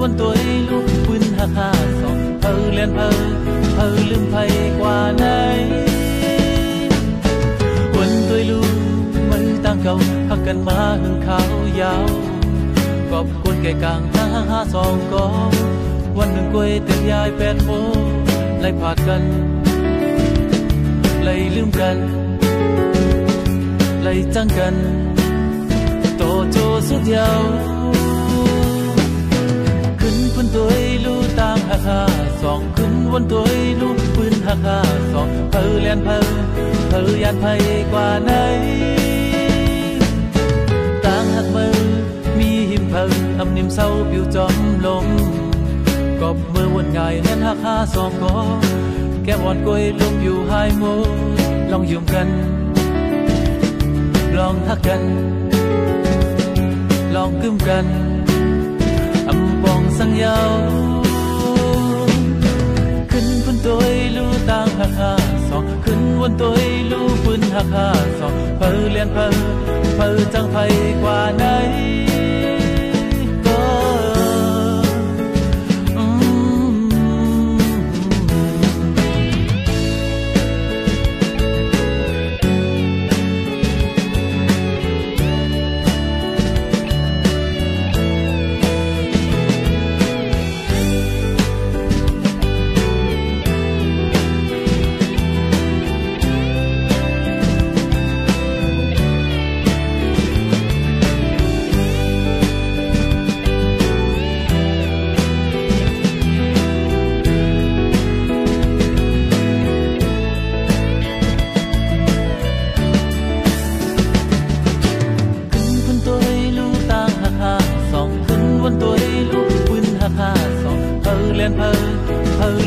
วันตัวลูกปืนหักห้าสองเลียนลืมไผกว่าไหนวันตัวลูกมือตั้งเก่าหักกันมาหึงขาวยาวกอบกวนแก่กลางทางห้าสองก็วันหนึ่งกล้วยเต็มยาย8 โมงไล่ผาดกันไล่ลืมกันไล่จังกันโตโจสุดยาวขึ้นพื้นตัวลูตางหักห้าสองขึ้นวันตัวลูปืนหักห้าสองเลียนยานไผกว่าไหนต่างหักมือมีหิมอำนิ่มเศร้าปิวจอมลมกอบมือวันง่ายเห็นหักห้าสองก็แก้วอ่อนกล้วยลมอยู่หายโมลองยืมกันลองหักกันลองกึ้มกันอำปองสังยาวขึ้นพื้นตัวลูต่างหักห้าสองขึ้นวันตัวลูปืนหักห้าสองเลียนจังไผกว่าไหน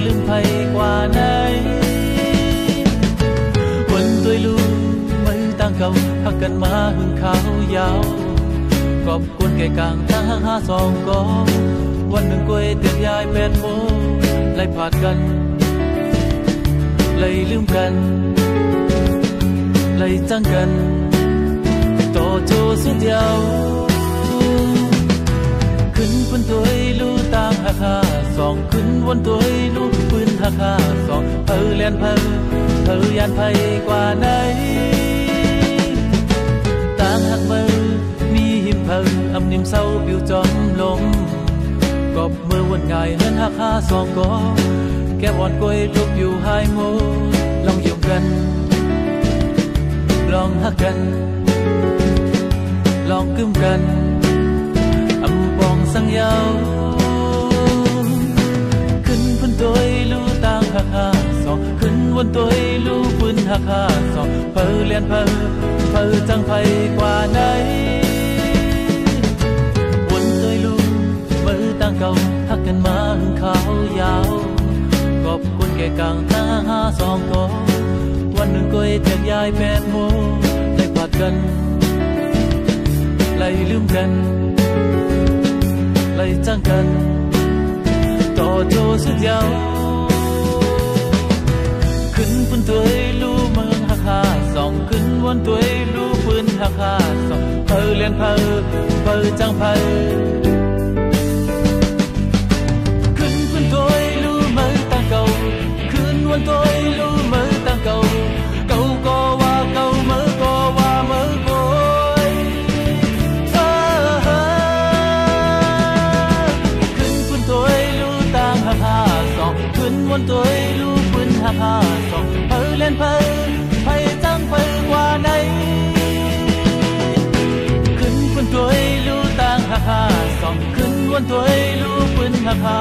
ลืมไผกว่าไหนวันตัวลูกมือตั้งเก่าหักกันมาหึงขาวยาวกอบกวนแก่กลางทางห้าสองก็วันหนึ่งกล้วยเต็มยาย8 โมงไล่ผาดกันไล่ลืมกันไล่จังกันโตโจสุดยาวขึ้นพื้นตัวลูตางหักห้าสองขึ้นวันตัวลูปืนหักห้าสองเลียนยานไผกว่าไหนต่างหักมือมีหิมอำนิ่มเศร้าปิวจอมลมกอบมือวันง่ายเห็นหักห้าสองก็แก้วอ่อนกล้วยลบอยู่หายโมลองยืมกันลองหักกันลองกึ้มกันอำปองสังยาวขึ้นพื้นตัวลูต่างหักห้าสองขึ้นวันตัวลูปืนหักห้าสองเลียนจังไผกว่าไหนวันตัวลูมือต่างเก่าหักกันมาหึงขาวยาวกอบคนแก่กลางทางห้าสองก็วันหนึ่งกล้วยเทียงยาย8 โมงไล่ผาดกันไล่ลืมกันไล่จังกันต่อโจสุดยาวขึ้นพื้นตัวลูเมืองหักห้าสองขึ้นวันตัวลูปืนหักห้าสองเลียนจังไผขึ้นพื้นตัวลูเมืองตั้งเก่าขึ้นวันตัวลูเมืองตั้งเก่าก็ว่าเก่าเมื่อก็ว่าเมื่อก่อยขึ้นวันตัวลูปืนหักห้าสองเล่นไผจังไผกว่าไหนขึ้นวันตัวลูต่างหักห้าสองขึ้นวันตัวลูปืนหักห้า